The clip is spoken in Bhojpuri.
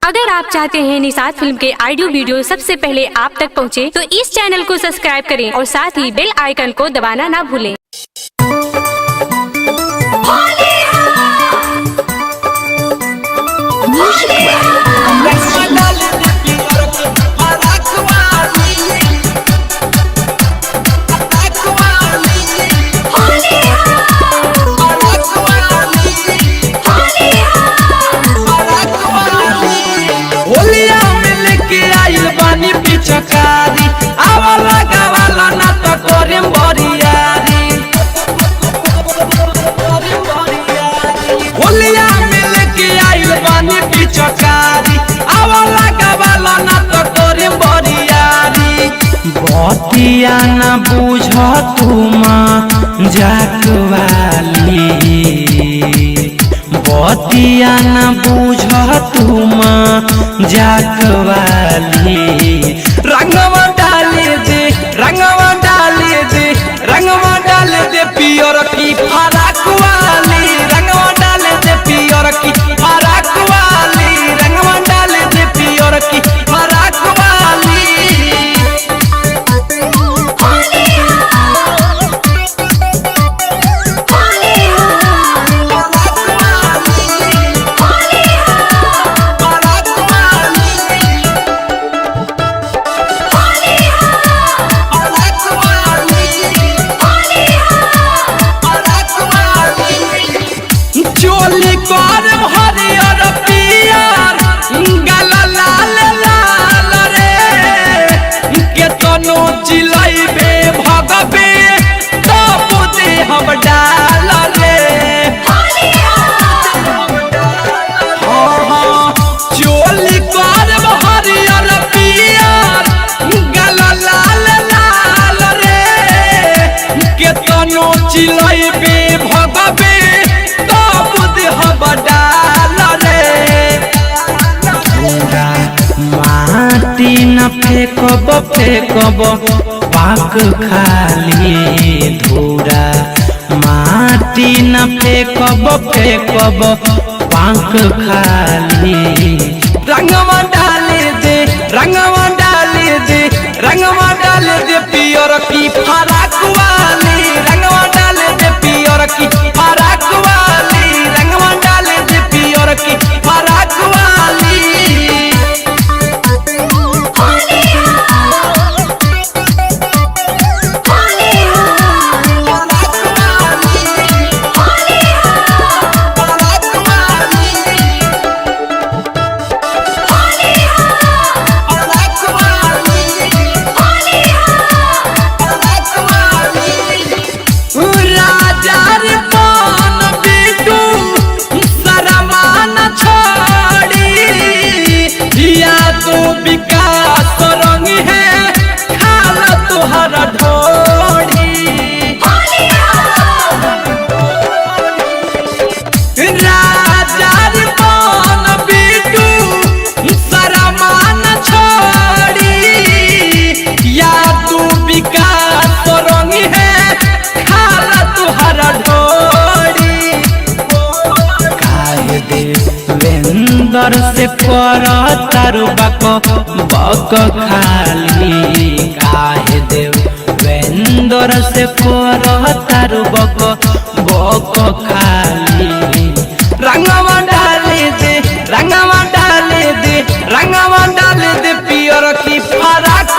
अगर आप चाहते हैं निषाद फिल्म के ऑडियो वीडियो सबसे पहले आप तक पहुंचे, तो इस चैनल को सब्सक्राइब करें और साथ ही बेल आइकन को दबाना ना भूलें। चकारी आवाला गावाला ना तो कोरिम बोरियारी होलिया मिल के आइल बानी पिचकारी आवाला गावाला ना तो कोरिम बोरियारी बतिया ना बुझ तुमा जाकवाली बतिया ना बुझ तुमा जाकवाली रंगवा डाले दे रंगवा डाले दे रंगवा डाले दे पियर की फराक वाली रंगवा डाले दे पियर की फराक वाली रंगवा डाले दे पियर की फराक वाली हरियर पियर गला लाल लाल रे के तनो चिलैबे भगबे तब दे हम डाल रे चोली करब हरियर पियर गला लाल लाल रे के तनो चिलैबे भगबे तब दे हम डाल माटी न फेंकब फेंकब पाक खाली धूरा माटी न फेंकब फेंकब पाक खाली रंगवा डाले दे रंगवा डाले दे रंगवा डाले दे पियर की फराक वाली रंगवा डाले दे पियर की फराक वाली रंगवा डाले दे पियर की फराक वाली विकास रंग है खाला तुहरा ढोड़ी राजा कौन बिटू सरमान छोड़ी या तू विकास रंग है खाला तुहरा ढोड़ी काहे देवेंदर से कर तारू बक खाली काहे देवेंदर से कर तारू बक खाली रंगवा डाले दे रंगवा डाले दे रंगवा डाले दे पियर की फराक